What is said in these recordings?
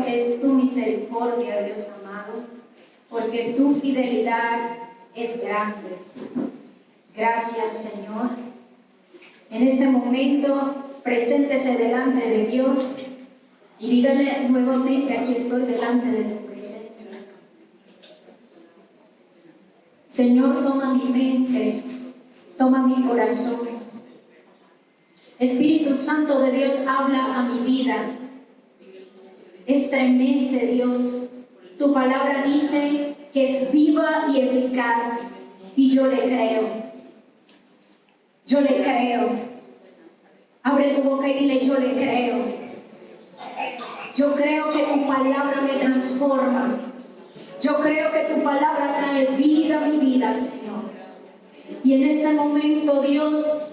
Es tu misericordia, Dios amado, porque tu fidelidad es grande. Gracias, Señor. En este momento, preséntese delante de Dios y dígale nuevamente: aquí estoy delante de tu presencia. Señor, toma mi mente, toma mi corazón. Espíritu Santo de Dios, habla a mi vida. Estremece, Dios. Tu palabra dice que es viva y eficaz, y yo le creo. Yo le creo. Abre tu boca y dile: yo le creo. Yo creo que tu palabra me transforma. Yo creo que tu palabra trae vida a mi vida, Señor. Y en este momento, Dios,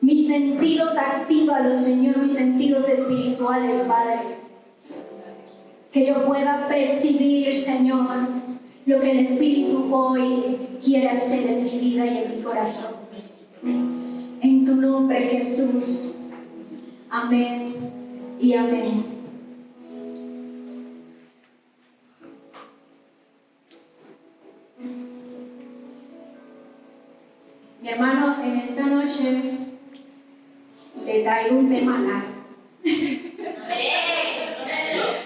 mis sentidos, actívalos, Señor, mis sentidos espirituales, Padre. Que yo pueda percibir, Señor, lo que el Espíritu hoy quiere hacer en mi vida y en mi corazón. En tu nombre, Jesús. Amén y amén. Mi hermano, en esta noche le traigo un tema largo.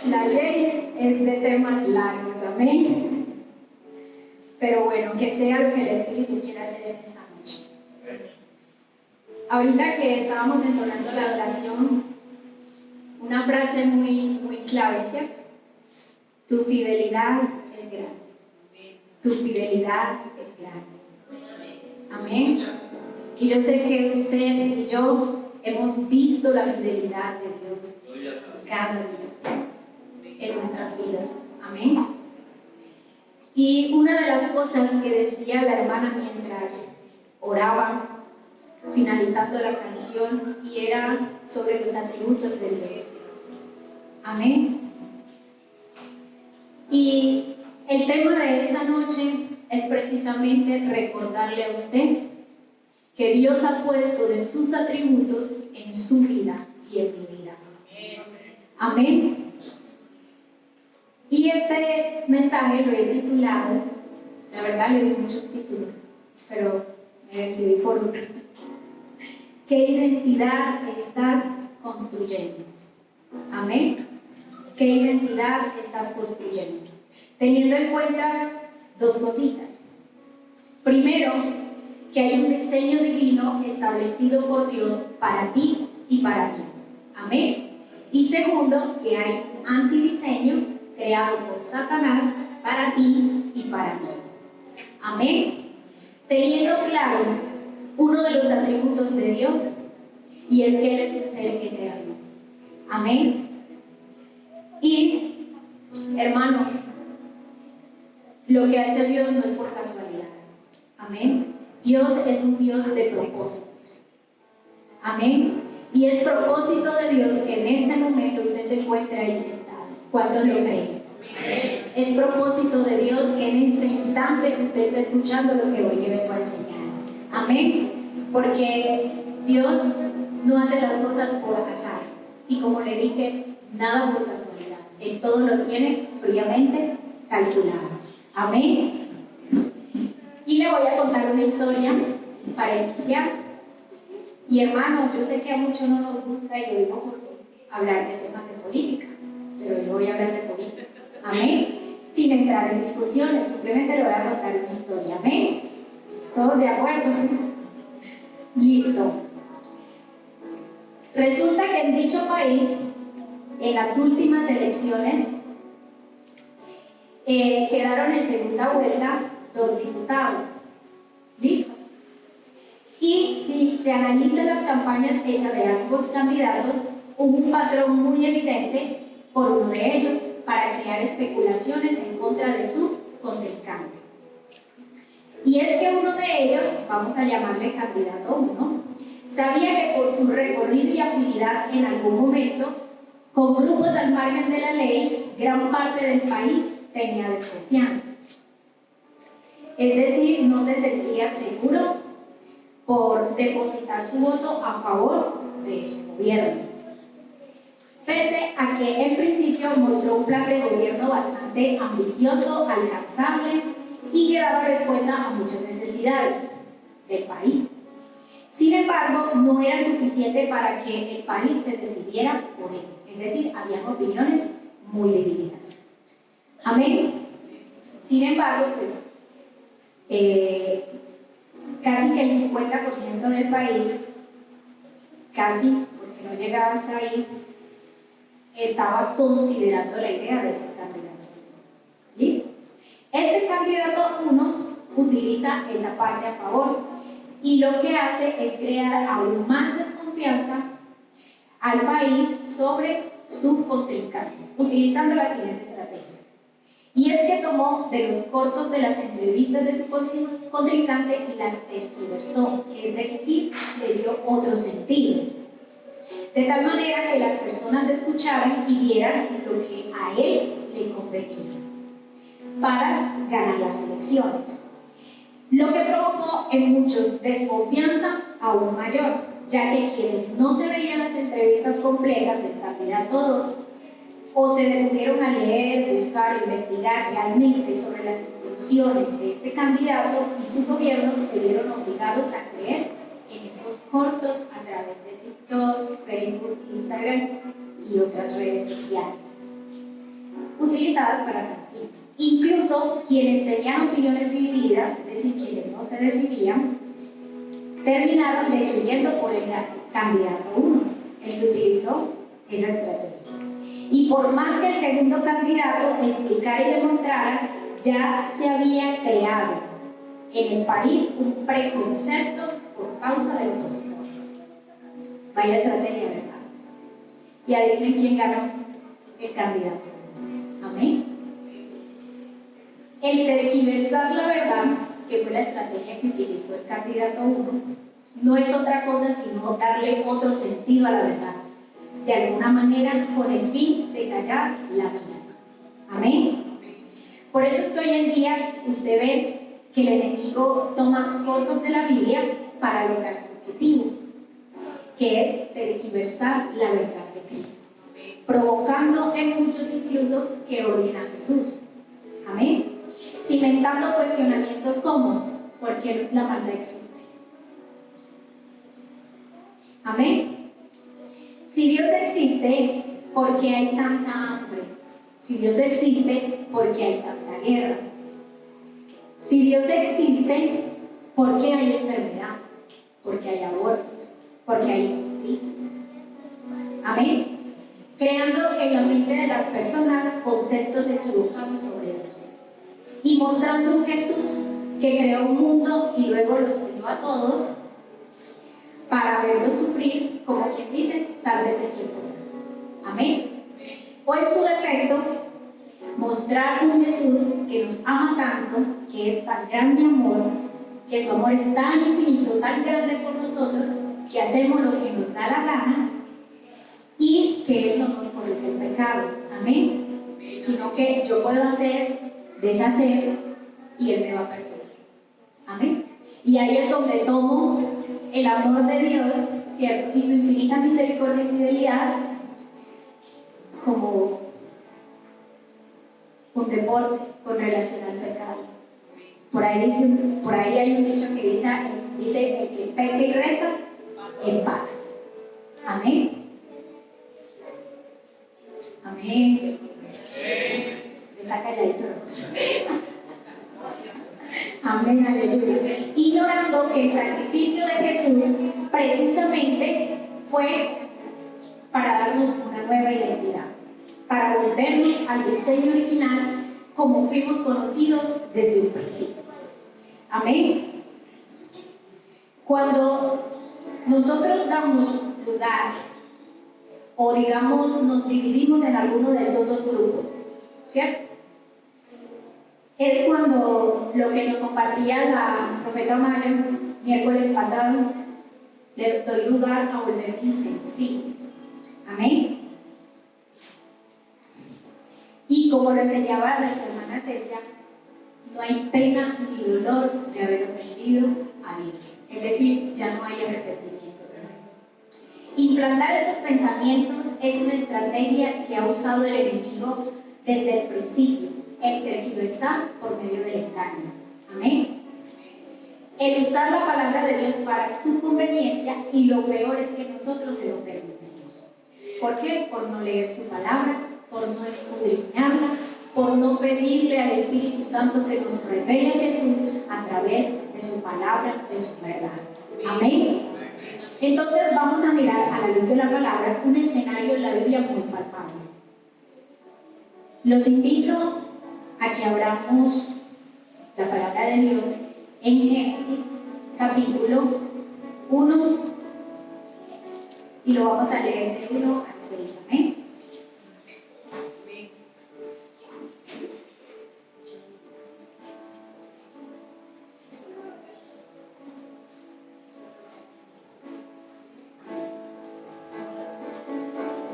La ley es de temas largos, amén. Pero bueno, que sea lo que el Espíritu quiera hacer en esta noche. Ahorita que estábamos entonando la adoración, una frase muy clave, ¿cierto? Tu fidelidad es grande. Tu fidelidad es grande. Amén. Y yo sé que usted y yo hemos visto la fidelidad de Dios cada día en nuestras vidas. Amén. Y una de las cosas que decía la hermana mientras oraba, finalizando la canción, y era sobre los atributos de Dios. Amén. Y el tema de esta noche es precisamente recordarle a usted que Dios ha puesto de sus atributos en su vida y en mi vida. Amén. Y este mensaje lo he titulado, la verdad le di muchos títulos, pero me decidí por uno. ¿Qué identidad estás construyendo? Amén. ¿Qué identidad estás construyendo? Teniendo en cuenta dos cositas. Primero, que hay un diseño divino establecido por Dios para ti y para mí. Amén. Y segundo, que hay un antidiseño creado por Satanás para ti y para mí. Amén. Teniendo claro uno de los atributos de Dios, y es que Él es un ser eterno. Amén. Y, hermanos, lo que hace Dios no es por casualidad. Amén. Dios es un Dios de propósitos. Amén. Y es propósito de Dios que en este momento usted se encuentre ahí sentado. ¿Cuántos lo creen? Es propósito de Dios que en este instante usted está escuchando lo que hoy le vengo a enseñar. Amén. Porque Dios no hace las cosas por azar. Y como le dije, nada por casualidad. Él todo lo tiene fríamente calculado. Amén. Y le voy a contar una historia para iniciar. Y hermanos, yo sé que a muchos no nos gusta, y lo digo por hablar de temas de política, pero yo voy a hablar de política. Amén. Sin entrar en discusiones, simplemente le voy a contar una historia. Amén. ¿Todos de acuerdo? Listo. Resulta que en dicho país, en las últimas elecciones, quedaron en segunda vuelta 2 diputados. ¿Listo? Y si se analizan las campañas hechas de ambos candidatos, hubo un patrón muy evidente por uno de ellos para crear especulaciones en contra de su contrincante. Y es que uno de ellos, vamos a llamarle candidato 1, sabía que por su recorrido y afinidad en algún momento con grupos al margen de la ley, gran parte del país tenía desconfianza. Es decir, no se sentía seguro por depositar su voto a favor de ese gobierno. pese a que en principio mostró un plan de gobierno bastante ambicioso, alcanzable y que daba respuesta a muchas necesidades del país. Sin embargo, no era suficiente para que el país se decidiera por él, es decir, habían opiniones muy divididas. Amén. Sin embargo, pues casi que el 50% del país, casi, porque no llegaba hasta ahí, estaba considerando la idea de este candidato. ¿Listo? Este candidato 1 utiliza esa parte a favor y lo que hace es crear aún más desconfianza al país sobre su contrincante, utilizando la siguiente estrategia. Y es que tomó de los cortos de las entrevistas de su contrincante y las tergiversó, es decir, le dio otro sentido, de tal manera que las personas escucharan y vieran lo que a él le convenía para ganar las elecciones, lo que provocó en muchos desconfianza aún mayor, ya que quienes no se veían las entrevistas completas del candidato 2 o se detuvieron a leer, buscar, investigar realmente sobre las intenciones de este candidato y su gobierno, se vieron obligados a creer en esos cortos a través de TikTok, Facebook, Instagram y otras redes sociales utilizadas para tal fin. Incluso quienes tenían opiniones divididas, es decir, quienes no se decidían, terminaron decidiendo por el candidato 1, el que utilizó esa estrategia. Y por más que el segundo candidato explicara y demostrara, ya se había creado en el país un preconcepto por causa del opositor. Vaya estrategia, ¿verdad? Y adivinen quién ganó: el candidato. Amén. El tergiversar la verdad, que fue la estrategia que utilizó el candidato 1, no es otra cosa sino darle otro sentido a la verdad, de alguna manera con el fin de callar la misma. Amén. Por eso es que hoy en día usted ve que el enemigo toma cortos de la Biblia para lograr su objetivo, que es tergiversar la verdad de Cristo, provocando en muchos incluso que odien a Jesús. Amén. Cimentando cuestionamientos como: ¿por qué la maldad existe? Amén. Si Dios existe, ¿por qué hay tanta hambre? Si Dios existe, ¿por qué hay tanta guerra? Si Dios existe, ¿por qué hay enfermedad? ¿Por qué hay abortos? ¿Por qué hay injusticia? Amén. Creando en la mente de las personas conceptos equivocados sobre Dios y mostrando un Jesús que creó un mundo y luego los tiró a todos para verlos sufrir, como quien dice: sálvese quien pueda. Amén. O en su defecto, mostrar un Jesús que nos ama tanto, que es tan grande amor, que su amor es tan infinito, tan grande por nosotros, que hacemos lo que nos da la gana y que Él no nos corrige el pecado. Amén. Sino que yo puedo hacer, deshacer y Él me va a perdonar. Amén. Y ahí es donde tomo el amor de Dios, ¿cierto? Y su infinita misericordia y fidelidad como un deporte con relación al pecado. Por ahí hay un dicho que dice: el que peca y reza, empata. Amén. Amén. Está calladito. Amén, aleluya. Ignorando que el sacrificio de Jesús precisamente fue para darnos una nueva identidad, para volvernos al diseño original como fuimos conocidos desde un principio. Amén. Cuando nosotros damos lugar o digamos nos dividimos en alguno de estos dos grupos, ¿cierto? Es cuando lo que nos compartía la profeta Mayo miércoles pasado, le doy lugar a volverme insensible. Amén. Y como lo enseñaba nuestra hermana Cecia, no hay pena ni dolor de haber ofendido a Dios. Es decir, ya no hay arrepentimiento. Implantar estos pensamientos es una estrategia que ha usado el enemigo desde el principio, el tergiversar por medio del engaño. Amén. El usar la palabra de Dios para su conveniencia, y lo peor es que nosotros se lo permitimos. ¿Por qué? Por no leer su palabra, por no escudriñarla, por no pedirle al Espíritu Santo que nos revele a Jesús a través de su palabra, de su verdad. Amén. Entonces vamos a mirar a la luz de la palabra un escenario en la Biblia muy palpable. Los invito a que abramos la palabra de Dios en Génesis capítulo 1 y lo vamos a leer del 1 al 6. Amén.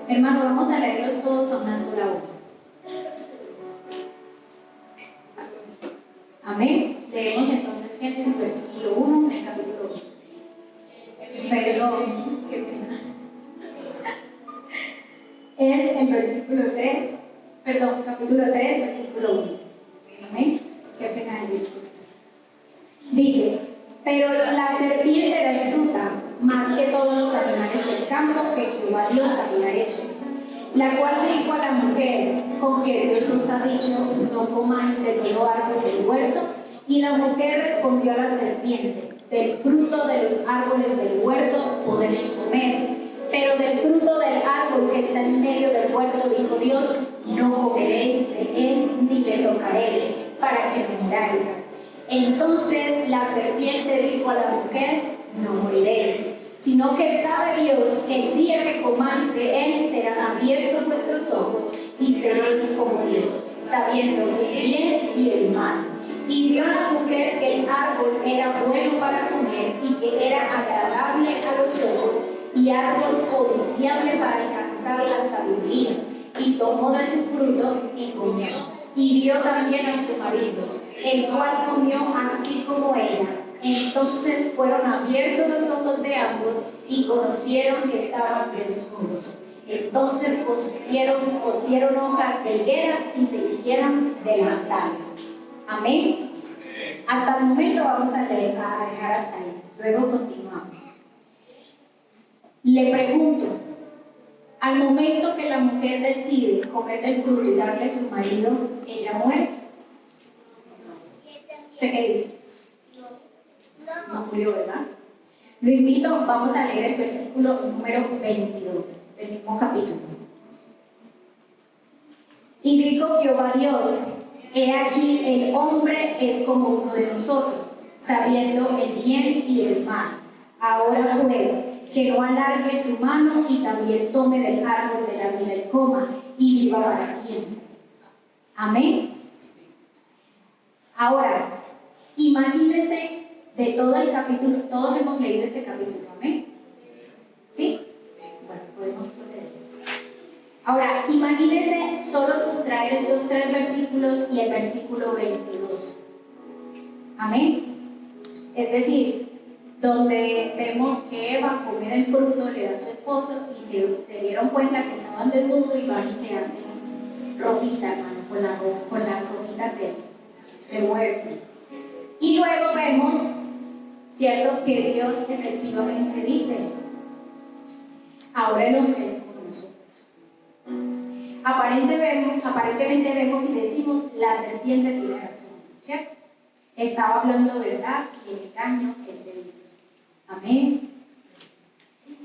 Hermano, vamos a leerlos todos a una sola voz. Amén. Leemos entonces Génesis versículo 1 del capítulo 1. Perdón, qué pena. Es el versículo 3, perdón, capítulo 3, versículo 1. Amén. Qué pena de disculpa. Dice: pero la serpiente era astuta, más que todos los animales del campo que Jehová Dios había hecho, la cual dijo a la mujer: con que Dios os ha dicho, no comáis de todo árbol del huerto. Y la mujer respondió a la serpiente: del fruto de los árboles del huerto podemos comer, pero del fruto del árbol que está en medio del huerto, dijo Dios, no comeréis de él ni le tocaréis, para que no muráis. Entonces la serpiente dijo a la mujer: no moriréis, sino que sabe Dios que el día que comáis de él serán abiertos vuestros ojos y seréis como Dios, sabiendo el bien y el mal. Y vio la mujer que el árbol era bueno para comer y que era agradable a los ojos y árbol codiciable para alcanzar la sabiduría, y tomó de su fruto y comió. Y dio también a su marido, el cual comió así como ella. Entonces fueron abiertos los ojos de ambos y conocieron que estaban desnudos. Entonces cosieron hojas de higuera y se hicieron delantales. Amén. Hasta el momento vamos a dejar hasta ahí. Luego continuamos. Le pregunto, al momento que la mujer decide comer del fruto y darle a su marido, ¿ella muere? ¿Usted qué dice? No murió, ¿verdad? Lo invito, vamos a leer el versículo número 22 del mismo capítulo. Y dijo Jehová Dios: he aquí el hombre es como uno de nosotros, sabiendo el bien y el mal. Ahora pues, que no alargue su mano y también tome del árbol de la vida y coma, y viva para siempre. Amén. Ahora, imagínense de todo el capítulo, todos hemos leído este capítulo, ¿amén? ¿Sí? Bueno, podemos proceder. Ahora, imagínense solo sustraer estos 3 versículos y el versículo 22. Amén. Es decir, donde vemos que Eva come del fruto, le da a su esposo y se dieron cuenta que estaban desnudos y van y se hacen ropita, hermano, con las hojitas del huerto. Y luego vemos, ¿cierto?, que Dios efectivamente dice: ahora el hombre es como nosotros. Aparentemente vemos y decimos: la serpiente tiene razón, ¿cierto? Estaba hablando verdad y el engaño es de Dios. Amén.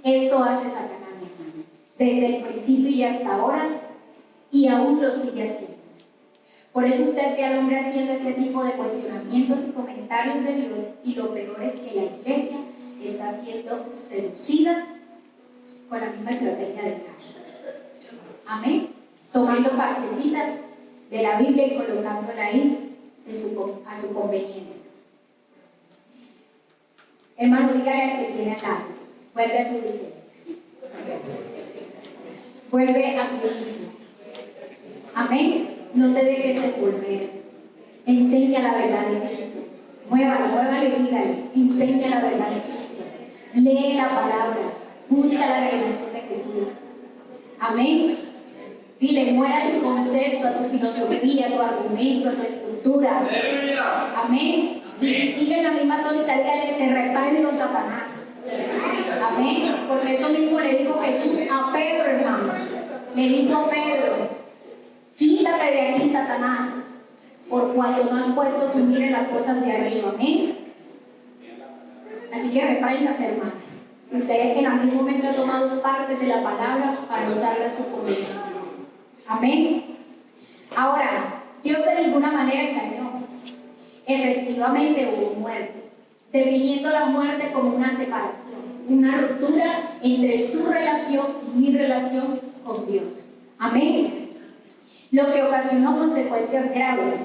Esto hace Satanás, mi hermano, desde el principio y hasta ahora, y aún lo sigue haciendo. Por eso usted ve al hombre haciendo este tipo de cuestionamientos y comentarios de Dios, y lo peor es que la iglesia está siendo seducida con la misma estrategia del engaño. Amén. Tomando partecitas de la Biblia y colocándola ahí a su conveniencia. Hermano, dígale al que tiene al lado: vuelve a tu diseño. Vuelve a tu inicio. Amén. No te dejes envolver. Enseña la verdad de Cristo. Muévale y dígale: enseña la verdad de Cristo. Lee la palabra. Busca la revelación de Jesús. Amén. Dile, muera a tu concepto, a tu filosofía, a tu argumento, a tu estructura. Amén. Y si sigue en la misma tónica, dígale, te reprendo, Satanás. Amén. Porque eso mismo le dijo Jesús a Pedro, hermano. Le dijo a Pedro, quítate de aquí, Satanás, por cuanto no has puesto tu mira en las cosas de arriba. Amén. Así que repréndase, hermano. Si usted en algún momento ha tomado parte de la palabra para usarla a su conveniencia. Amén. Ahora, Dios de ninguna manera engañó. Efectivamente hubo muerte, definiendo la muerte como una separación, una ruptura entre su relación y mi relación con Dios. Amén. Lo que ocasionó consecuencias graves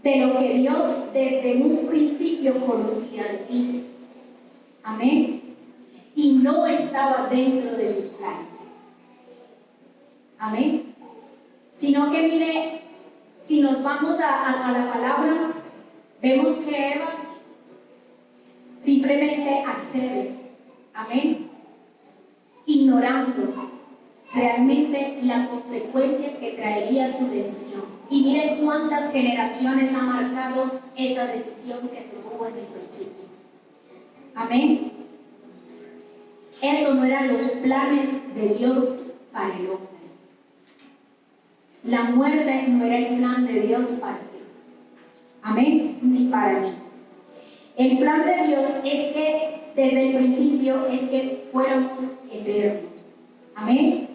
de lo que Dios desde un principio conocía de ti. Amén. Y no estaba dentro de sus planes. Amén. Sino que mire, si nos vamos a la palabra, vemos que Eva simplemente accede. Amén. Ignorando realmente la consecuencia que traería su decisión. Y miren cuántas generaciones ha marcado esa decisión que se tuvo en el principio. Amén. Eso no eran los planes de Dios para el hombre. La muerte no era el plan de Dios para ti. Amén. Ni para mí. El plan de Dios es que desde el principio es que fuéramos eternos. Amén.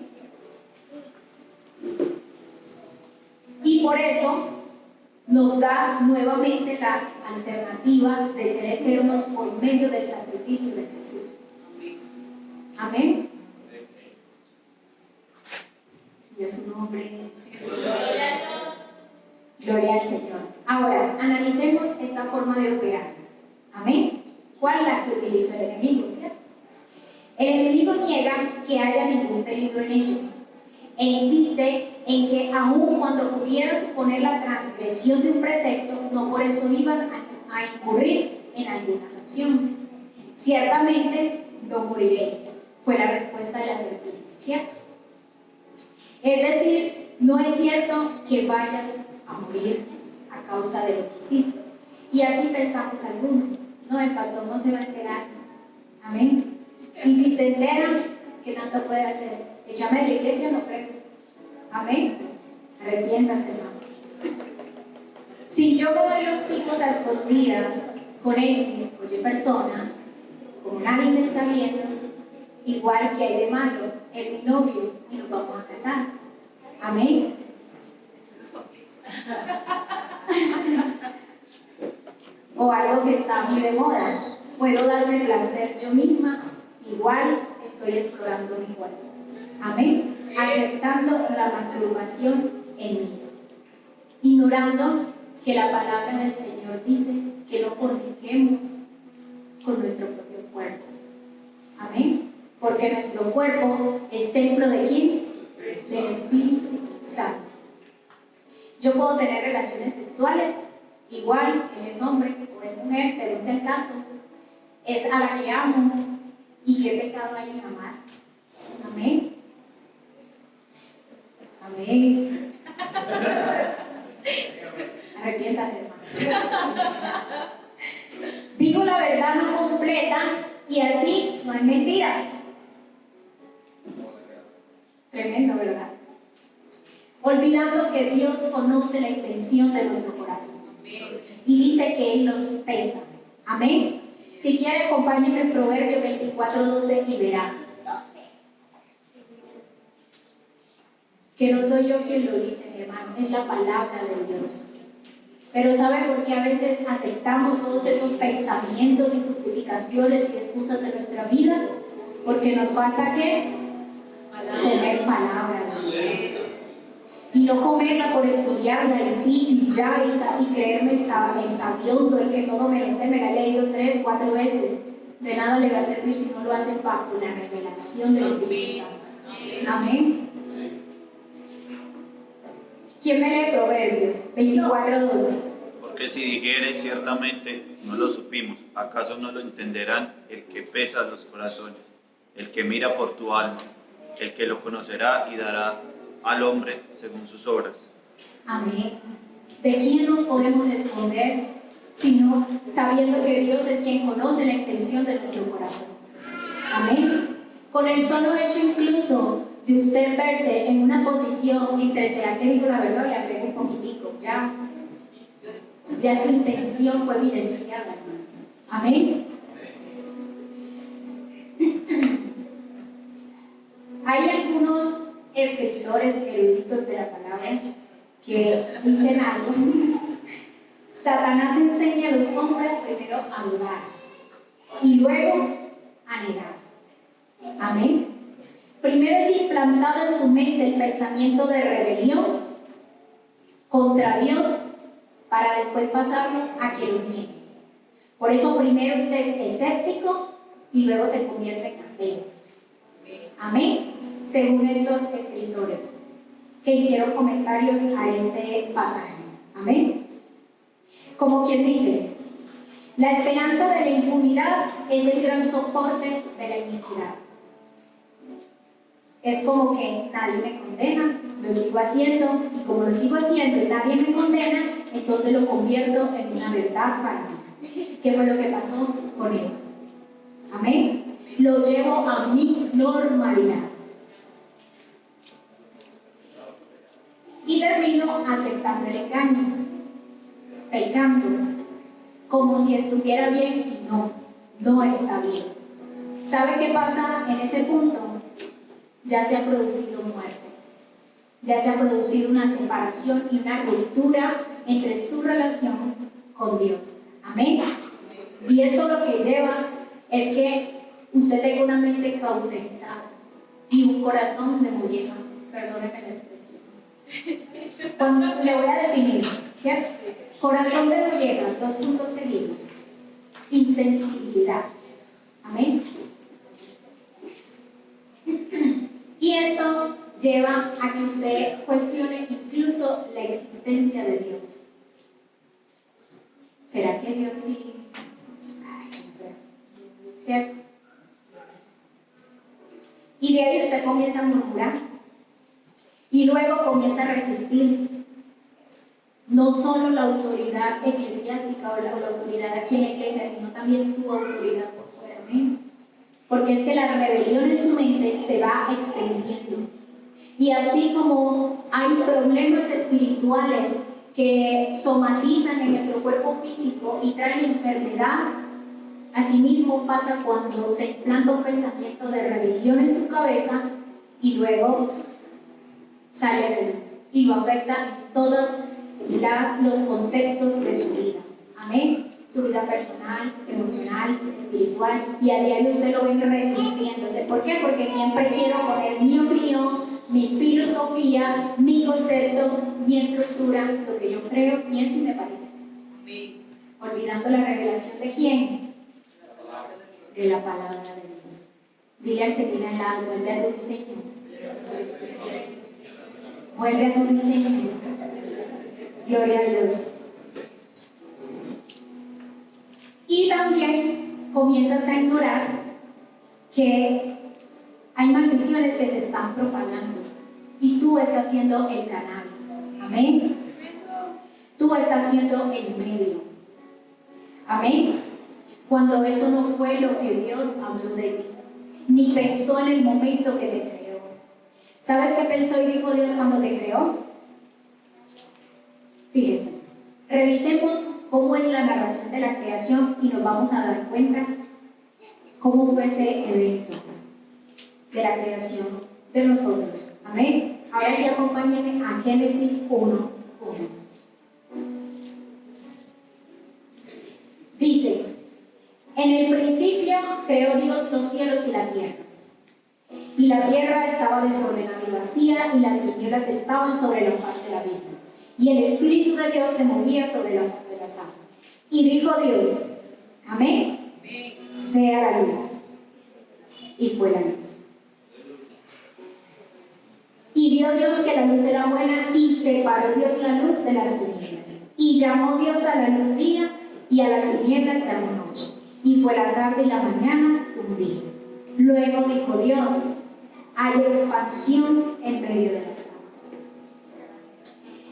Y por eso nos da nuevamente la alternativa de ser eternos por medio del sacrificio de Jesús. Amén. Y a su nombre. Gloria al Señor. Ahora, analicemos esta forma de operar. Amén. ¿Cuál es la que utilizó el enemigo? ¿Cierto? El enemigo niega que haya ningún peligro en ello e insiste en que aun cuando pudiera suponer la transgresión de un precepto, no por eso iban a incurrir en alguna sanción. Ciertamente no moriréis, fue la respuesta de la serpiente, ¿cierto? Es decir, no es cierto que vayas a morir a causa de lo que hiciste. Y así pensamos algunos. No, el pastor no se va a enterar. Amén. Y si se enteran, ¿qué tanto puede hacer? Échame de la iglesia, no creo. Amén. Arrepiéntase, hermano. Si yo me doy los picos a escondida con X o Y persona, como nadie me está viendo, igual que hay de malo, es mi novio y nos vamos a casar. Amén. O algo que está muy de moda. Puedo darme placer yo misma, igual estoy explorando mi cuerpo. Amén. Aceptando la masturbación en mí. Ignorando que la palabra del Señor dice que no forniquemos con nuestro propio cuerpo. Amén. Porque nuestro cuerpo es templo de ¿quién? Del Espíritu Santo. Yo puedo tener relaciones sexuales, igual él es hombre o es mujer, según sea el caso, es a la que amo, y qué pecado hay en amar. Amén. Amén. Arrepiéntase, hermano. Digo la verdad no completa y así no es mentira. Tremendo, ¿verdad? Olvidando que Dios conoce la intención de nuestro corazón. Y dice que Él los pesa. Amén. Si quiere, acompáñenme en Proverbios 24:12 y verá. Que no soy yo quien lo dice, mi hermano, es la palabra de Dios. Pero ¿sabe por qué a veces aceptamos todos esos pensamientos y justificaciones y excusas en nuestra vida? Porque nos falta ¿qué? Comer palabra de Dios. Y no comerla por estudiarla y sí, y ya, y creerme el sabiondo, el que todo me lo sé, me la he leído 3, 4 veces. De nada le va a servir si no lo hacen bajo la revelación del Espíritu Santo. Amén. ¿Quién me lee Proverbios 24:12? Porque si dijeres ciertamente no lo supimos, ¿acaso no lo entenderán el que pesa los corazones, el que mira por tu alma? el que lo conocerá y dará al hombre según sus obras. Amén. ¿De quién nos podemos esconder sino sabiendo que Dios es quien conoce la intención de nuestro corazón? Amén. Con el solo hecho incluso de usted verse en una posición entre será que digo la verdad, le agrego un poquitico, ya su intención fue evidenciada. Amén. Hay algunos escritores eruditos de la palabra que dicen algo. Satanás enseña a los hombres primero a dudar y luego a negar. Amén. Primero es implantado en su mente el pensamiento de rebelión contra Dios para después pasarlo a que lo niegue. Por eso primero usted es escéptico y luego se convierte en ateo. Amén. Según estos escritores que hicieron comentarios a este pasaje. Amén. Como quien dice, la esperanza de la impunidad es el gran soporte de la iniquidad. Es como que nadie me condena, lo sigo haciendo, y como lo sigo haciendo y nadie me condena, entonces lo convierto en una verdad para mí. ¿Qué fue lo que pasó con Eva? Amén. Lo llevo a mi normalidad. Y termino aceptando el engaño, pecando, como si estuviera bien y no está bien. ¿Sabe qué pasa en ese punto? Ya se ha producido muerte, ya se ha producido una separación y una ruptura entre su relación con Dios. Amén. Y esto lo que lleva es que usted tenga una mente cauterizada y un corazón de molleja. Perdónenme la expresión. Le voy a definir, ¿cierto? Corazón de molleja, 2 puntos seguidos. Insensibilidad. Amén. Y esto lleva a que usted cuestione incluso la existencia de Dios. ¿Será que Dios sí? ¿Cierto? Y de ahí usted comienza a murmurar y luego comienza a resistir no solo la autoridad eclesiástica o la autoridad aquí en la iglesia, sino también su autoridad por fuera. Amén. Porque es que la rebelión en su mente se va extendiendo. Y así como hay problemas espirituales que somatizan en nuestro cuerpo físico y traen enfermedad, asimismo pasa cuando se implanta un pensamiento de rebelión en su cabeza y luego sale a la luz y lo afecta en todos los contextos de su vida. Amén. Su vida personal, emocional, espiritual, y a diario usted lo ve resistiéndose. ¿Por qué? Porque siempre quiero poner mi opinión, mi filosofía, mi concepto, mi estructura, lo que yo creo, pienso y me parece. Olvidando la revelación de quién? De la palabra de Dios. Dile al que tiene al lado, vuelve a tu diseño. Vuelve a tu diseño. Gloria a Dios. Y también comienzas a ignorar que hay maldiciones que se están propagando y tú estás siendo el canal. Amén. Tú estás siendo el medio. Amén. Cuando eso no fue lo que Dios habló de ti, ni pensó en el momento que te creó. ¿Sabes qué pensó y dijo Dios cuando te creó? Fíjese, revisemos cómo es la narración de la creación y nos vamos a dar cuenta cómo fue ese evento de la creación de nosotros. Amén. Ahora sí, acompáñenme a Génesis 1:1. Dice: en el principio creó Dios los cielos y la tierra. Y la tierra estaba desordenada y vacía, y las tinieblas estaban sobre la faz del abismo. Y el Espíritu de Dios se movía sobre la faz de las aguas. Y dijo Dios, amén, sea la luz. Y fue la luz. Y vio Dios que la luz era buena, y separó Dios la luz de las tinieblas. Y llamó Dios a la luz día, y a las tinieblas llamó noche. Y fue la tarde y la mañana un día. Luego dijo Dios, haya expansión en medio de las aguas.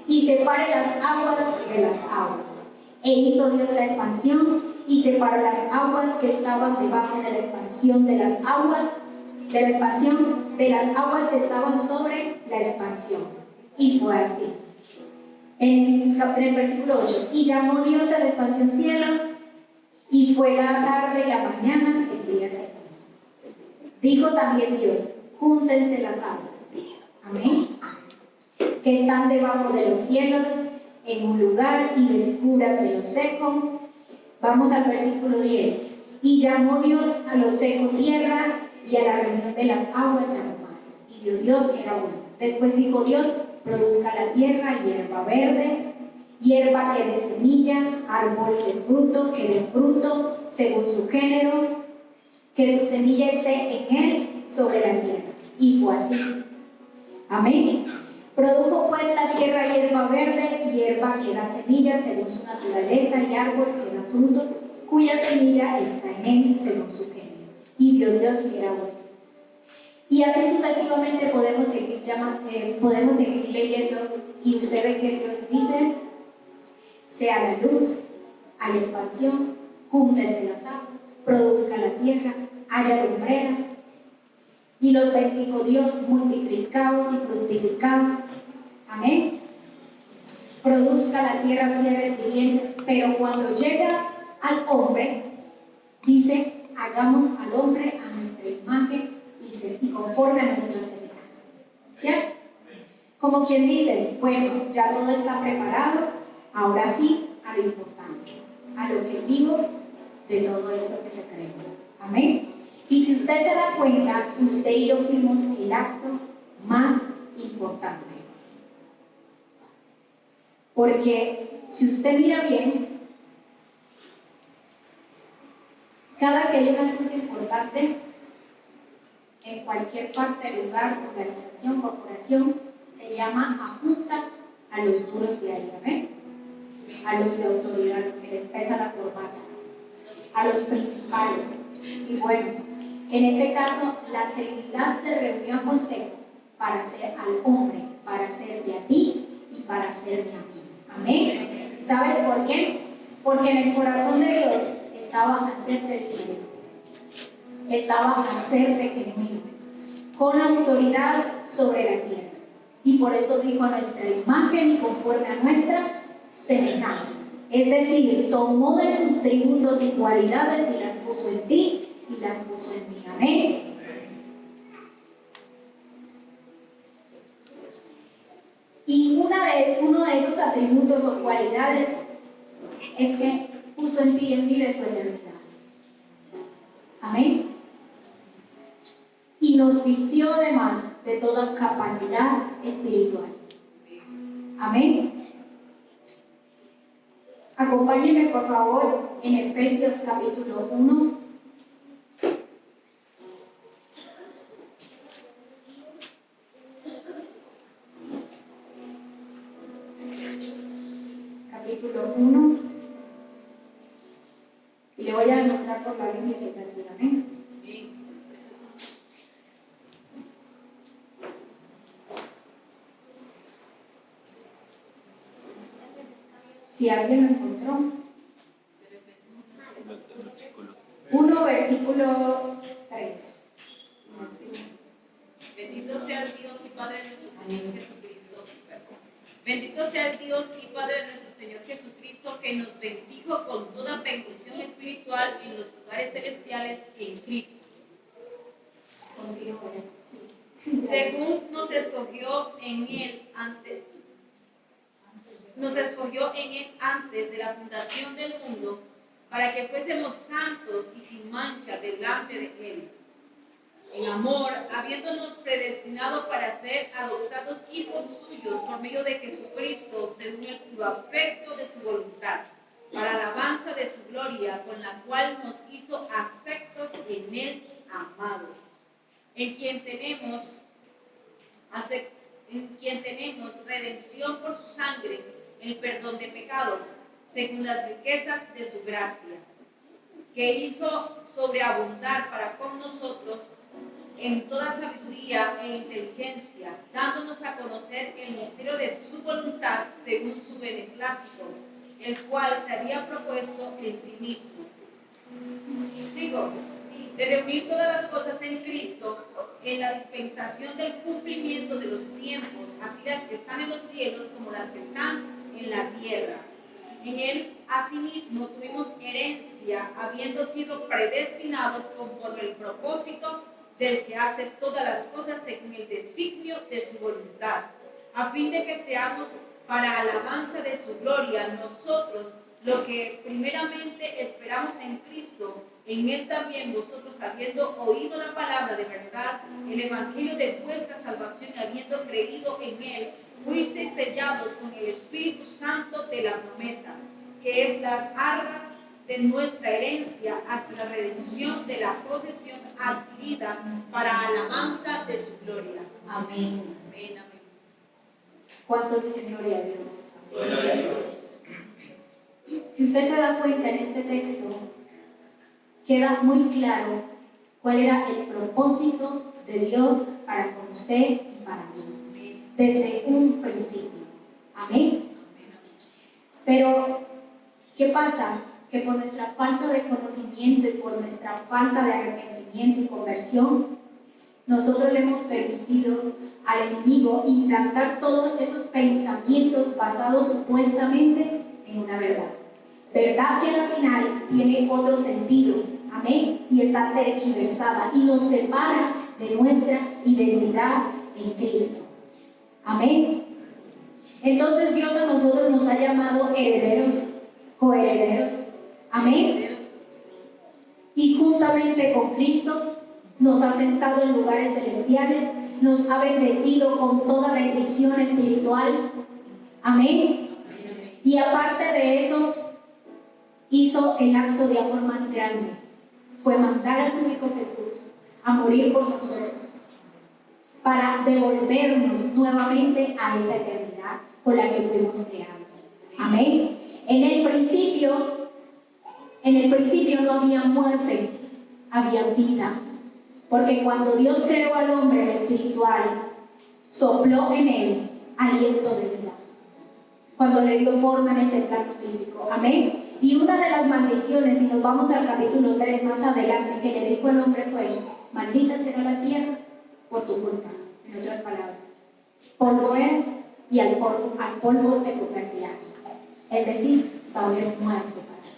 Y separe las aguas de las aguas. E hizo Dios la expansión y separó las aguas que estaban debajo de la expansión de las aguas, de la expansión de las aguas que estaban sobre la expansión. Y fue así. En el versículo 8, y llamó Dios a la expansión cielo, y fue la tarde y la mañana el día segundo. Dijo también Dios, júntense las aguas, amén, que están debajo de los cielos en un lugar y descúbrase lo seco. Vamos al versículo 10. Y llamó Dios a lo seco tierra, y a la reunión de las aguas llamó mares. Y vio Dios que era bueno. Después dijo Dios, produzca la tierra hierba verde, hierba que dé semilla, árbol de fruto que dé fruto según su género, que su semilla esté en él sobre la tierra. Y fue así. Amén. Produjo pues la tierra hierba verde, hierba que da semilla según su naturaleza, y árbol que da fruto, cuya semilla está en él según su género. Y vio Dios que era bueno. Y así sucesivamente podemos seguir leyendo, y usted ve que Dios dice, sea la luz, haya expansión, júntese las aguas, produzca la tierra, haya lumbreras. Y los bendijo Dios, multiplicados y fructificados. Amén. Produzca la tierra seres vivientes, pero cuando llega al hombre, dice, hagamos al hombre a nuestra imagen y conforme a nuestra semejanza. ¿Cierto? Como quien dice, bueno, ya todo está preparado, ahora sí a lo importante, al objetivo de todo esto que se creó. Amén. Y si usted se da cuenta, usted y yo fuimos el acto más importante. Porque si usted mira bien, cada que hay un asunto importante, en cualquier parte, lugar, organización, corporación, se llama a junta a los duros de ahí, ¿amén? A los de autoridad, los que les pesa la corbata, a los principales. Y bueno, en este caso, la Trinidad se reunió a consejo para hacer al hombre, para hacerte a ti y para hacerme a mí. Amén. ¿Sabes por qué? Porque en el corazón de Dios estaba hacerte diferente, estaba hacerte genuino, con autoridad sobre la tierra. Y por eso dijo a nuestra imagen y conforme a nuestra semejanza. Es decir, tomó de sus tributos y cualidades y las puso en ti y las puso en mí. Amén. Y uno de esos atributos o cualidades es que puso en ti y en mí de su eternidad. Amén. Y nos vistió además de toda capacidad espiritual. Amén. Acompáñenme por favor en Efesios capítulo 1. Capítulo 1. Y le voy a demostrar por la Biblia que es así. Amén. Si alguien lo encontró. 1 versículo 3. Bendito sea el Dios y Padre de nuestro Señor Jesucristo. Bendito sea el Dios y Padre de nuestro Señor Jesucristo, que nos bendijo con toda bendición espiritual en los lugares celestiales en Cristo. Según nos escogió en él antes de la fundación del mundo, para que fuésemos santos y sin mancha delante de él. En amor, habiéndonos predestinado para ser adoptados hijos suyos por medio de Jesucristo, según el puro afecto de su voluntad, para alabanza de su gloria, con la cual nos hizo aceptos en él amado, en quien tenemos redención por su sangre, el perdón de pecados, según las riquezas de su gracia, que hizo sobreabundar para con nosotros en toda sabiduría e inteligencia, dándonos a conocer el misterio de su voluntad según su beneplácito, el cual se había propuesto en sí mismo. Sigo. De reunir todas las cosas en Cristo, en la dispensación del cumplimiento de los tiempos, así las que están en los cielos como las que están en la tierra. En él, asimismo, tuvimos herencia, habiendo sido predestinados conforme el propósito del que hace todas las cosas según el designio de su voluntad, a fin de que seamos para alabanza de su gloria nosotros, lo que primeramente esperamos en Cristo. En él también vosotros, habiendo oído la palabra de verdad, el evangelio de vuestra salvación, y habiendo creído en él, fuisteis sellados con el Espíritu Santo de la promesa, que es las arras de nuestra herencia hasta la redención de la posesión adquirida para alabanza de su gloria. Amén. Amén, amén. ¿Cuántos dicen gloria a Dios? Gloria a Dios. Si usted se da cuenta en este texto, queda muy claro cuál era el propósito de Dios para con usted y para mí, desde un principio. Amén. Pero, ¿qué pasa? Que por nuestra falta de conocimiento y por nuestra falta de arrepentimiento y conversión, nosotros le hemos permitido al enemigo implantar todos esos pensamientos basados supuestamente en una verdad. Verdad que al final tiene otro sentido, amén, y está tergiversada y nos separa de nuestra identidad en Cristo. Amén. Entonces Dios a nosotros nos ha llamado herederos, coherederos. Amén. Y juntamente con Cristo nos ha sentado en lugares celestiales, nos ha bendecido con toda bendición espiritual. Amén. Y aparte de eso, hizo el acto de amor más grande. Fue mandar a su Hijo Jesús a morir por nosotros, para devolvernos nuevamente a esa eternidad con la que fuimos creados. Amén. En el principio no había muerte, había vida. Porque cuando Dios creó al hombre en espiritual, sopló en él aliento de vida. Cuando le dio forma en este plano físico. Amén. Y una de las maldiciones, si nos vamos al capítulo 3 más adelante, que le dijo el hombre fue: maldita será la tierra por tu culpa. En otras palabras, polvo eres y al polvo te convertirás. Es decir, va a haber muerte para ti.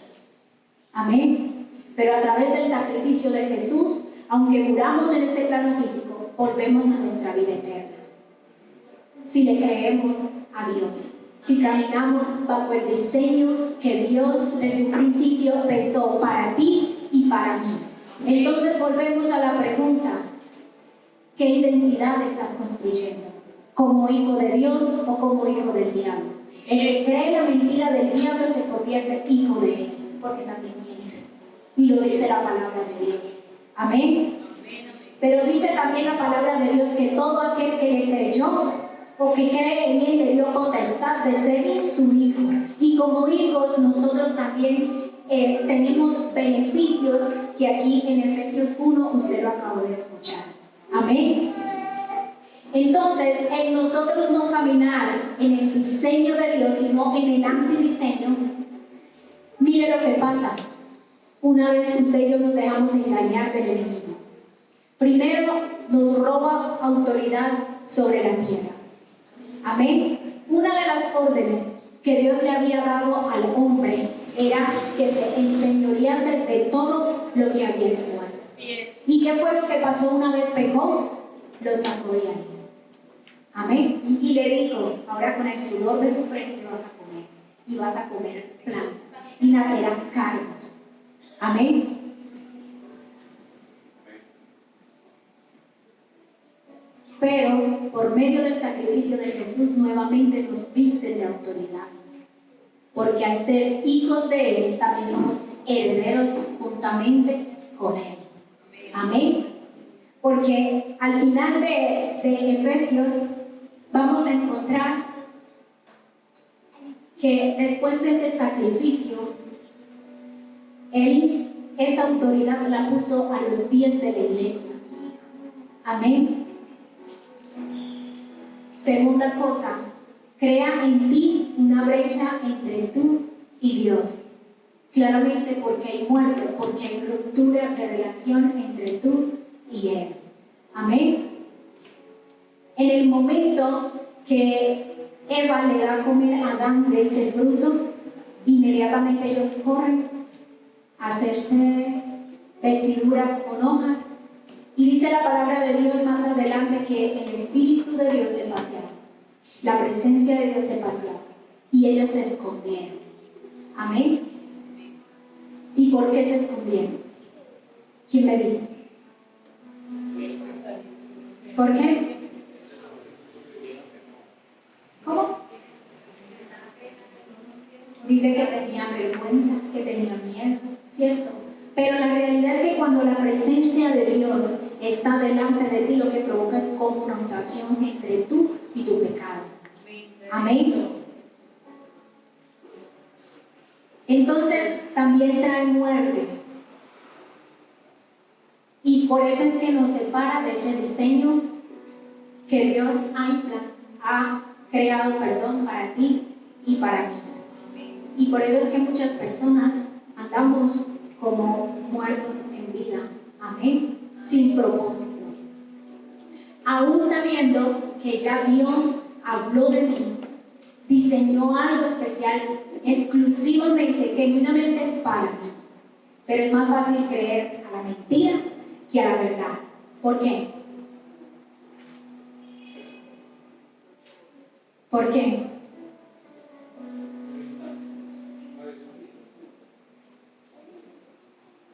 Amén. Pero a través del sacrificio de Jesús, aunque muramos en este plano físico, volvemos a nuestra vida eterna. Si le creemos a Dios, si caminamos bajo el diseño que Dios desde un principio pensó para ti y para mí. Entonces volvemos a la pregunta: ¿qué identidad estás construyendo? ¿Como hijo de Dios o como hijo del diablo? El que cree la mentira del diablo se convierte en hijo de él, porque también miente. Y lo dice la palabra de Dios. Amén. Pero dice también la palabra de Dios que todo aquel que le creyó o que cree en él le dio potestad de ser su hijo. Y como hijos nosotros también tenemos beneficios que aquí en Efesios 1 usted lo acabó de escuchar. Amén. Entonces, en nosotros no caminar en el diseño de Dios, sino en el antidiseño, mire lo que pasa. Una vez usted y yo nos dejamos engañar del enemigo. Primero, nos roba autoridad sobre la tierra. Amén. Una de las órdenes que Dios le había dado al hombre era que se enseñorease de todo lo que había en el muerto. ¿Y qué fue lo que pasó una vez pecó? Lo sacó de ahí. Amén. Y le dijo: ahora con el sudor de tu frente vas a comer, y vas a comer plantas, y nacerán cardos. Amén. Pero por medio del sacrificio de Jesús nuevamente nos visten de autoridad, porque al ser hijos de Él también somos herederos juntamente con Él. Amén. Porque al final de Efesios vamos a encontrar que después de ese sacrificio, Él esa autoridad la puso a los pies de la iglesia. Amén. Segunda cosa, crea en ti una brecha entre tú y Dios. Claramente porque hay muerte, porque hay ruptura de relación entre tú y Él. Amén. En el momento que Eva le da a comer a Adán de ese fruto, inmediatamente ellos corren a hacerse vestiduras con hojas. Y dice la palabra de Dios más adelante que el Espíritu de Dios se paseaba, la presencia de Dios se paseaba, y ellos se escondieron. Amén. ¿Y por qué se escondieron? ¿Quién me dice? ¿Por qué? ¿Cómo? Dice que tenía vergüenza, que tenía miedo, ¿cierto? Pero la realidad es que cuando la presencia de Dios está delante de ti, lo que provoca es confrontación entre tú y tu pecado. Amén. Entonces también trae muerte. Y por eso es que nos separa de ese diseño que Dios ha creado para ti y para mí. Y por eso es que muchas personas andamos como muertos en vida. Amén. Sin propósito. Aún sabiendo que ya Dios habló de mí, diseñó algo especial, exclusivamente, genuinamente para mí. Pero es más fácil creer a la mentira que a la verdad. ¿Por qué? ¿Por qué?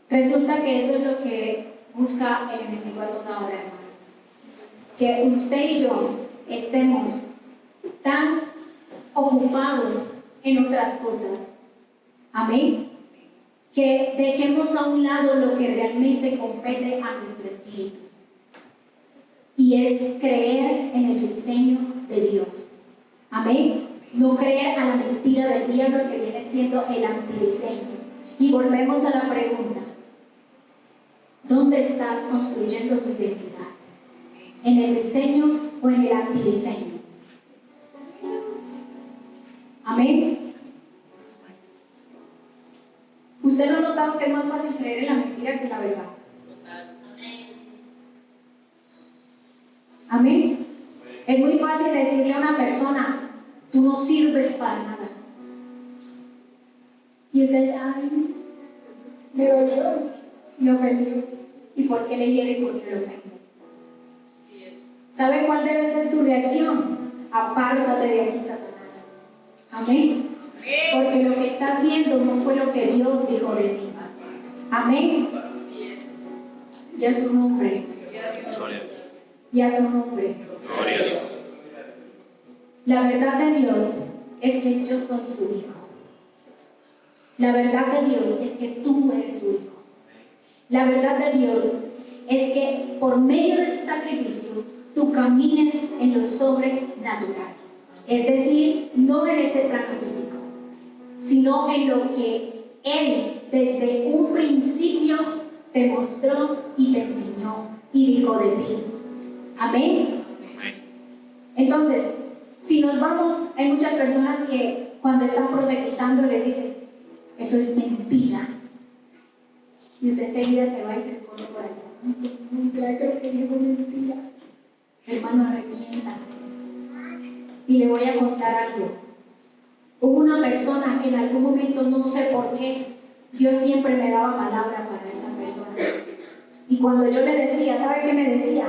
Resulta que eso es lo que busca el enemigo a toda hora, hermano. Que usted y yo estemos tan ocupados en otras cosas. Amén. Que dejemos a un lado lo que realmente compete a nuestro espíritu. Y es creer en el diseño de Dios. Amén. No creer a la mentira del diablo que viene siendo el antidiseño. Y volvemos a la pregunta. ¿Dónde estás construyendo tu identidad? ¿En el diseño o en el antidiseño? Amén. ¿Usted no ha notado que es más fácil creer en la mentira que en la verdad? Amén. Es muy fácil decirle a una persona, tú no sirves para nada. Y usted dice, ay, me dolió, me ofendió. ¿Y por qué le hiere y por qué le ofende? ¿Sabe cuál debe ser su reacción? Apártate de aquí, Satanás. Amén. Porque lo que estás viendo no fue lo que Dios dijo de mí. Amén. Y a su nombre. Y a su nombre. La verdad de Dios es que yo soy su hijo. La verdad de Dios es que tú eres su hijo. La verdad de Dios es que por medio de ese sacrificio tú camines en lo sobrenatural. Es decir, no en este plano físico, sino en lo que Él desde un principio te mostró y te enseñó y dijo de ti. Amén. Entonces, si nos vamos, hay muchas personas que cuando están profetizando le dicen, eso es mentira. Y usted enseguida se va y se esconde por allá. No, será que lo que digo es mentira. Hermano, arrepiéntase. Y le voy a contar algo. Hubo una persona que en algún momento, no sé por qué, Dios siempre me daba palabra para esa persona. Y cuando yo le decía, ¿sabe qué me decía?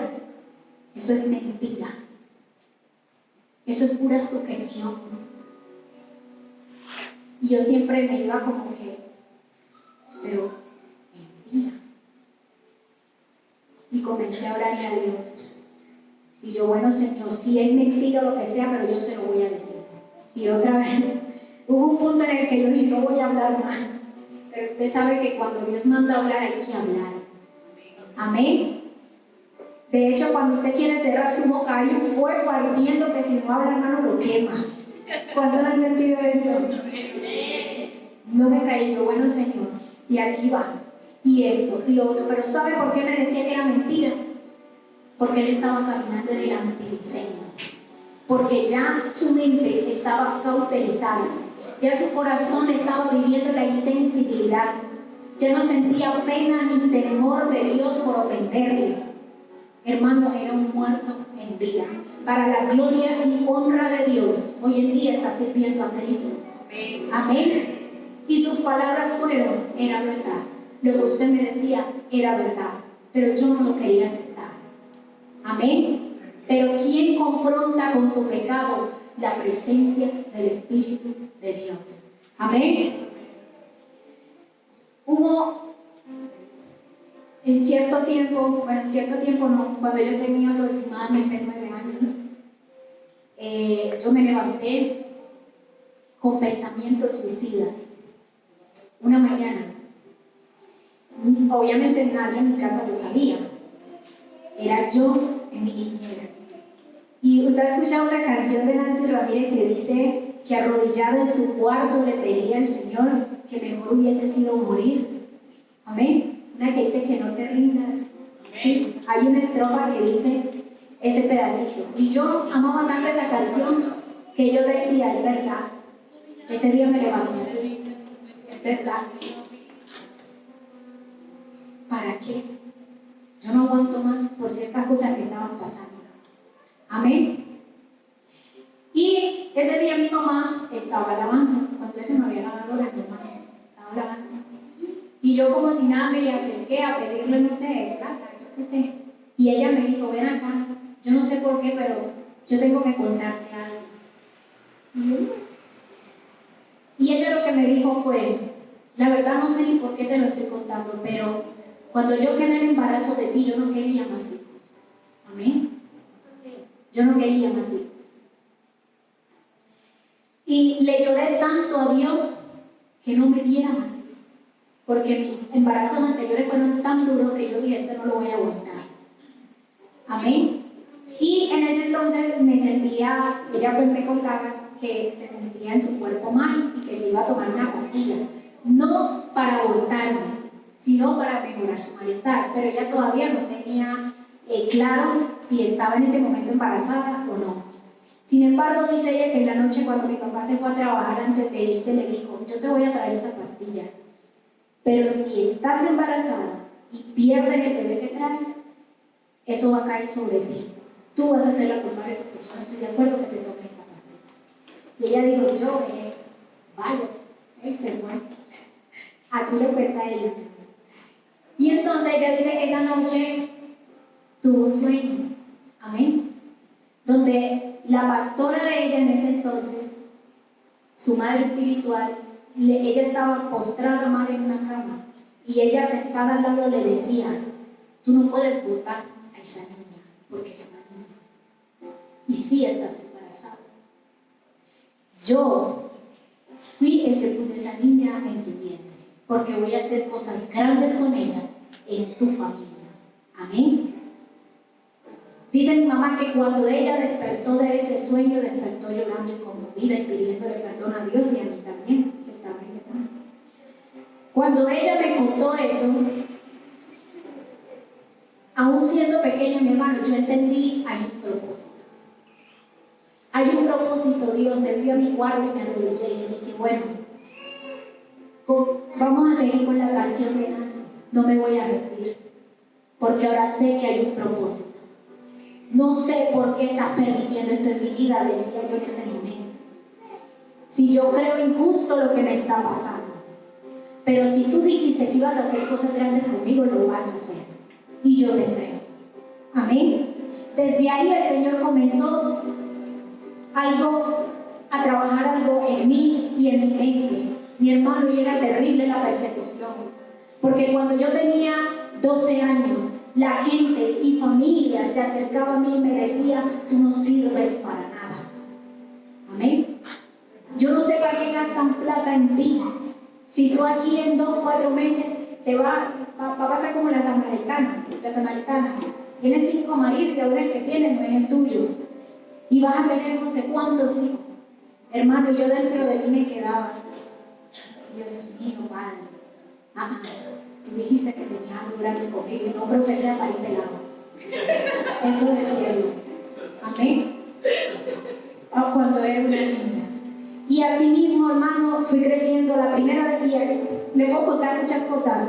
Eso es mentira. Eso es pura sujeción. Y yo siempre me iba como que, pero mentira. Y comencé a orarle a Dios. Y yo, bueno, Señor, si es mentira o lo que sea, pero yo se lo voy a decir. Y otra vez, hubo un punto en el que yo dije, no voy a hablar más. Pero usted sabe que cuando Dios manda hablar, hay que hablar. Amén. De hecho, cuando usted quiere cerrar su boca, hay un fuego ardiendo que si no habla, hermano, lo quema. ¿Cuántos han sentido eso? No me caí yo, bueno, Señor, y aquí va, y esto, y lo otro. Pero ¿sabe por qué me decía que era mentira? porque él estaba caminando en el antidiseño, porque ya su mente estaba cauterizada, ya su corazón estaba viviendo la insensibilidad, ya no sentía pena ni temor de Dios por ofenderle. Hermano, era un muerto en vida. Para la gloria y honra de Dios, hoy en día está sirviendo a Cristo. Amén. Y sus palabras fueron, era verdad. Lo que usted me decía era verdad, pero yo no lo quería aceptar. Amén. Pero ¿quién confronta con tu pecado? La presencia del Espíritu de Dios. Amén. Hubo en cierto tiempo no, cuando yo tenía aproximadamente 9 años, yo me levanté con pensamientos suicidas. Una mañana, obviamente nadie en mi casa lo sabía, era yo en mi niñez. Y usted ha escuchado una canción de Nancy Ramírez que dice que arrodillado en su cuarto le pedía al Señor que mejor hubiese sido morir. Amén. Una que dice que no te rindas. Sí, hay una estrofa que dice ese pedacito. Y yo amaba tanto esa canción que yo decía, es verdad. Ese día me levanté así, es verdad. ¿Para qué? Yo no aguanto más por ciertas cosas que estaban pasando. Amén. Y ese día mi mamá estaba lavando, cuando eso no había lavadora, mi mamá estaba lavando. Y yo como si nada me le acerqué a pedirle, no sé, plata, yo qué sé. Y ella me dijo, ven acá, yo no sé por qué, pero yo tengo que contarte algo. Y ella lo que me dijo fue, la verdad no sé ni por qué te lo estoy contando, pero cuando yo quedé en el embarazo de ti, yo no quería más hijos. Amén. Yo no quería más hijos. Y le lloré tanto a Dios que no me diera más hijos. Porque mis embarazos anteriores fueron tan duros que yo dije, no lo voy a aguantar. Amén. Y en ese entonces me sentía, ella pues me contaba que se sentía en su cuerpo mal y que se iba a tomar una pastilla. No para abortarme, sino para mejorar su malestar. Pero ella todavía no tenía claro si estaba en ese momento embarazada o no. Sin embargo, dice ella que en la noche cuando mi papá se fue a trabajar antes de irse, le dijo, yo te voy a traer esa pastilla. Pero si estás embarazada y pierdes el bebé que traes, eso va a caer sobre ti. Tú vas a ser la culpable porque yo no estoy de acuerdo que te tomes esa pastilla. Y ella dijo, yo veré, vayas, él se fue. Así lo cuenta ella. Y entonces ella dice que esa noche tuvo un sueño, amén, donde la pastora de ella en ese entonces, su madre espiritual, ella estaba postrada mal en una cama y ella sentada al lado le decía, tú no puedes botar a esa niña porque es una niña y sí estás embarazada. Yo fui el que puse esa niña en tu vientre porque voy a hacer cosas grandes con ella en tu familia. Amén. Dice mi mamá que cuando ella despertó de ese sueño, despertó llorando y conmovida y pidiéndole perdón a Dios y a mí también, que estaba en el mundo. Cuando ella me contó eso, aún siendo pequeña, mi hermano, yo entendí, hay un propósito. Hay un propósito, Dios. Me fui a mi cuarto y me arrodillé y le dije, bueno, vamos a seguir con la canción de Nancy. No me voy a rendir, porque ahora sé que hay un propósito. No sé por qué estás permitiendo esto en mi vida, decía yo en ese momento. Si yo creo injusto lo que me está pasando, pero si tú dijiste que ibas a hacer cosas grandes conmigo, lo vas a hacer. Y yo te creo. Amén. Desde ahí el Señor comenzó a trabajar algo en mí y en mi mente. Mi hermano, y era terrible la persecución. Porque cuando yo tenía 12 años, la gente y familia se acercaba a mí y me decía, tú no sirves para nada. Amén. Yo no sé para qué gastan plata en ti. Si tú aquí en 2 o 4 meses te va a pasar como la samaritana. La samaritana tiene 5 maridos y ahora el que tiene no es el tuyo. Y vas a tener no sé cuántos hijos. Hermano, yo dentro de mí me quedaba, Dios mío, Padre. Tú dijiste que tenías algo grande conmigo y no creo que sea para ir pelado. Eso decía yo. Amén. O cuando era una niña. Y así mismo, hermano, fui creciendo. La primera vez, le puedo contar muchas cosas.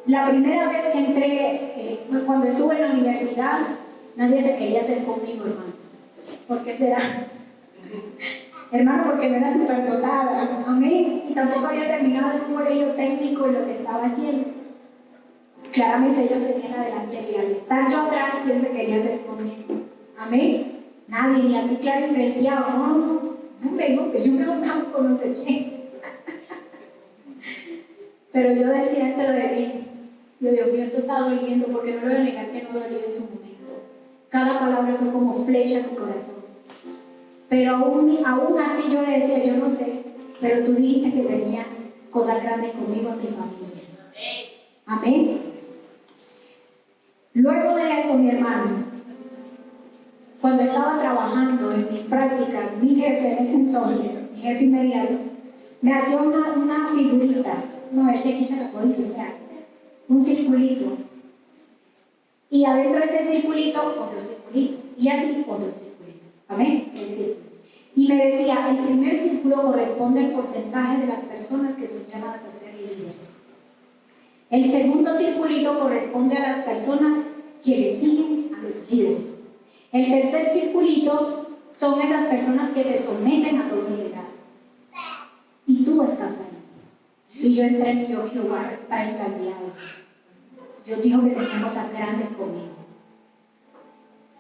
La primera vez que entré, cuando estuve en la universidad, nadie se quería hacer conmigo, hermano. ¿Por qué será? Hermano, porque no era superdotada. Amén. Y tampoco había terminado en un colegio técnico en lo que estaba haciendo. Claramente ellos tenían la delantera. Y al estar yo atrás, ¿quién se quería hacer conmigo? Amén. Nadie, ni así claro y frenteado. No, que yo me hago con no sé quién. Pero yo decía dentro de mí, Dios mío, esto está doliendo, porque no le voy a negar que no dolió en su momento. Cada palabra fue como flecha en mi corazón. Pero aún así yo le decía, yo no sé, pero tú dijiste que tenías cosas grandes conmigo en mi familia. Amén. Luego de eso, mi hermano, cuando estaba trabajando en mis prácticas, mi jefe en ese entonces, mi jefe inmediato, me hacía una figurita, no, a ver si aquí se la puedo ilustrar, un circulito. Y adentro de ese circulito, otro circulito. Y así, otro circulito. Amén. El círculo. Y me decía, el primer círculo corresponde al porcentaje de las personas que son llamadas a ser líderes. El segundo circulito corresponde a las personas que le siguen a los líderes. El tercer circulito son esas personas que se someten a todo liderazgo. Y tú estás ahí. Y yo entré en mi yo, Jehová, reprenda al diablo. Dios dijo que tenía cosas grandes conmigo.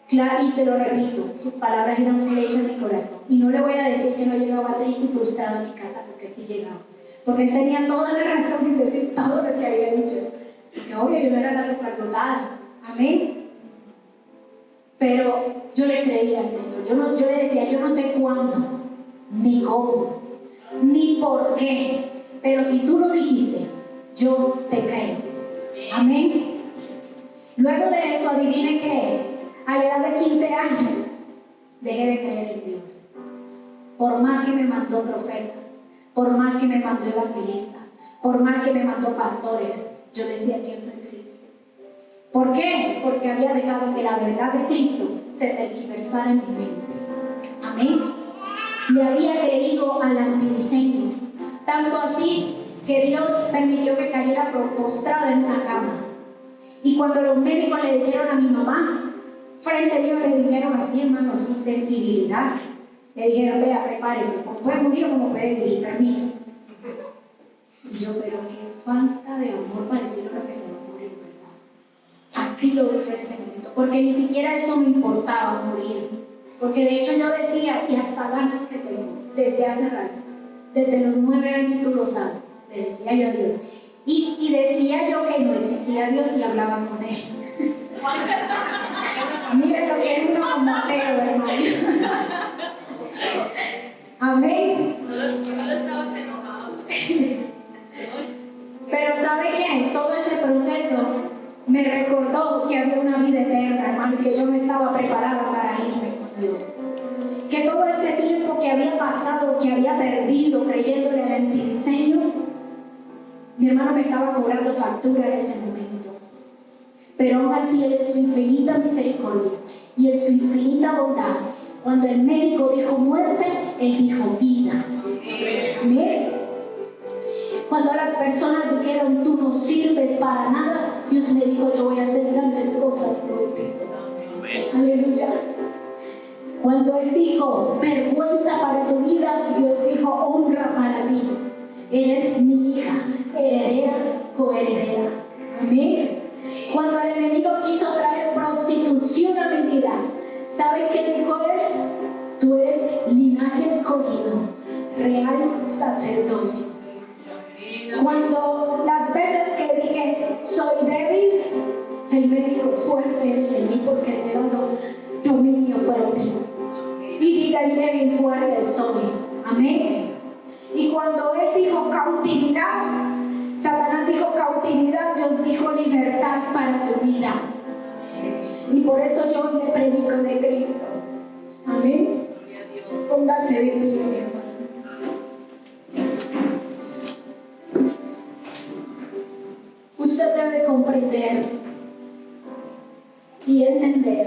Claro, y se lo repito, sus palabras eran flecha en mi corazón. Y no le voy a decir que no llegaba triste y frustrado a mi casa, porque sí llegaba. Porque él tenía toda la razón en decir todo lo que había dicho. Porque obvio, yo no era la superdotada. Amén. Pero yo le creía al Señor. Yo le decía, yo no sé cuándo, ni cómo, ni por qué. Pero si tú lo dijiste, yo te creo. Amén. Luego de eso, adivine qué. A la edad de 15 años, dejé de creer en Dios. Por más que me mandó profeta, por más que me mandó evangelista, por más que me mandó pastores, yo decía que no existe. ¿Por qué? Porque había dejado que la verdad de Cristo se tergiversara en mi mente. Amén. Le había creído al antidiseño, tanto así que Dios permitió que cayera postrado en una cama. Y cuando los médicos le dijeron a mi mamá, frente mío le dijeron así, hermano, sin sensibilidad, le dijeron, vea, prepárese, como puede morir o como puede vivir, permiso. Y yo, pero qué falta de amor para decir lo que se va a morir, ¿verdad? Así lo vi yo en ese momento, porque ni siquiera eso me importaba, morir. Porque de hecho yo decía, y hasta ganas que tengo, desde hace rato, desde los 9 años tú lo sabes, le decía yo a Dios. Y decía yo que no existía Dios y hablaba con Él. Miren lo que es uno como ateo, hermano. Amén. Solo estabas enojado. Pero ¿sabe qué? Todo ese proceso me recordó que había una vida eterna, hermano, y que yo no estaba preparada para irme con Dios. Que todo ese tiempo que había pasado, que había perdido creyéndole al antidiseño, mi hermano me estaba cobrando factura en ese momento. Pero aún así, Él en su infinita misericordia y en su infinita bondad, cuando el médico dijo muerte, Él dijo vida. Amén. Cuando las personas dijeron, tú no sirves para nada, Dios me dijo, yo voy a hacer grandes cosas contigo. Aleluya. Cuando Él dijo, vergüenza para tu vida, Dios dijo, honra para ti. Eres mi hija, heredera, coheredera. Amén. Cuando el enemigo quiso traer prostitución a mi vida, ¿sabes qué dijo Él? Tú eres linaje escogido, real sacerdocio. Cuando las veces que dije, soy débil, Él me dijo, fuerte eres en mí porque te he dado dominio propio. Y diga el débil, fuerte soy. Amén. Y cuando Él dijo cautividad, Satanás dijo cautividad, Dios dijo libertad para tu vida. Y por eso yo le predico de Cristo. Amén. Póngase de pie, mi hermano. Usted debe comprender, y y entender